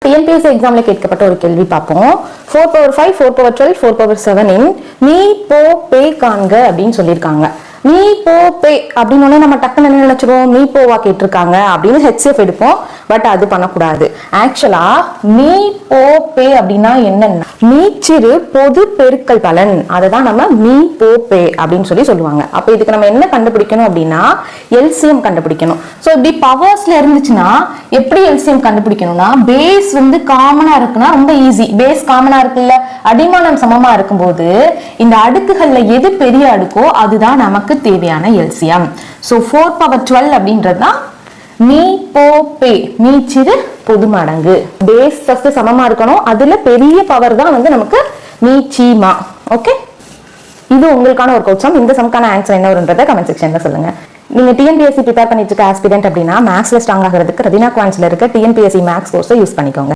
TNPSC எக்ஸாம்ல கேட்கப்பட்ட ஒரு கேள்வி பார்ப்போம். 4/5 4/12 4/7 இன் மீ போ பே காண்க அப்படின்னு சொல்லியிருக்காங்க. மீ போ பே அப்படின்னு நம்ம டக்குன்னு என்ன நினைச்சிருவோம், மீ போவா கேட்டிருக்காங்க அப்படின்னு ஹெச்எஃப் எடுப்போம். பட் அது பண்ணக்கூடாது. ஆக்சுவலா மீ போ பே அப்படின்னா என்னன்னா மீச்சிறு பொது பெருக்கல் பலன், அதுதான் நம்ம மீ போ பே அப்படின்னு சொல்லுவாங்க. அப்ப இதுக்கு நம்ம என்ன கண்டுபிடிக்கணும் அப்படின்னா எல்சிஎம் கண்டுபிடிக்கணும். சோ இப்படி பவர்ஸ்ல இருந்துச்சுன்னா எப்படி எல்சிஎம் கண்டுபிடிக்கணும்னா, பேஸ் காமனா இருக்குன்னா ரொம்ப ஈஸி. பேஸ் காமனா இருக்குல்ல, அடிமானம் சமமா இருக்கும்போது இந்த அடுக்குகள்ல எது பெரிய அடுக்கோ அதுதான் நமக்கு தேவையான எல்சிஎம். சோ 4/12 அப்படின்றதுதான் மீ போ பே, மீச்சிறு பொது மடங்கு. பேஸ் ஃபர்ஸ்ட் சமமா இருக்கணும், அதுல பெரிய பவர் தான் நமக்கு மீச்சிமா. ஓகே, இது உங்களுக்கான ஒரு கோட்சம். இந்த சம்க்கான ஆன்சர் என்ன வரும்ன்றத கமெண்ட் செக்ஷன்ல சொல்லுங்க. நீங்க டிஎன்பிஎஸ்சி ப்ரிப்பேர் பண்ணிட்டு இருக்க ஆஸ்பிரண்ட் அப்படின்னா மேக்ஸ்ல ஸ்ட்ராங் ஆகிறதுக்கு ரதினா குவான்ஸ்ல இருக்க டிஎன்பிஎஸ்சி மேக்ஸ் கோர்ஸை யூஸ் பண்ணிக்கோங்க.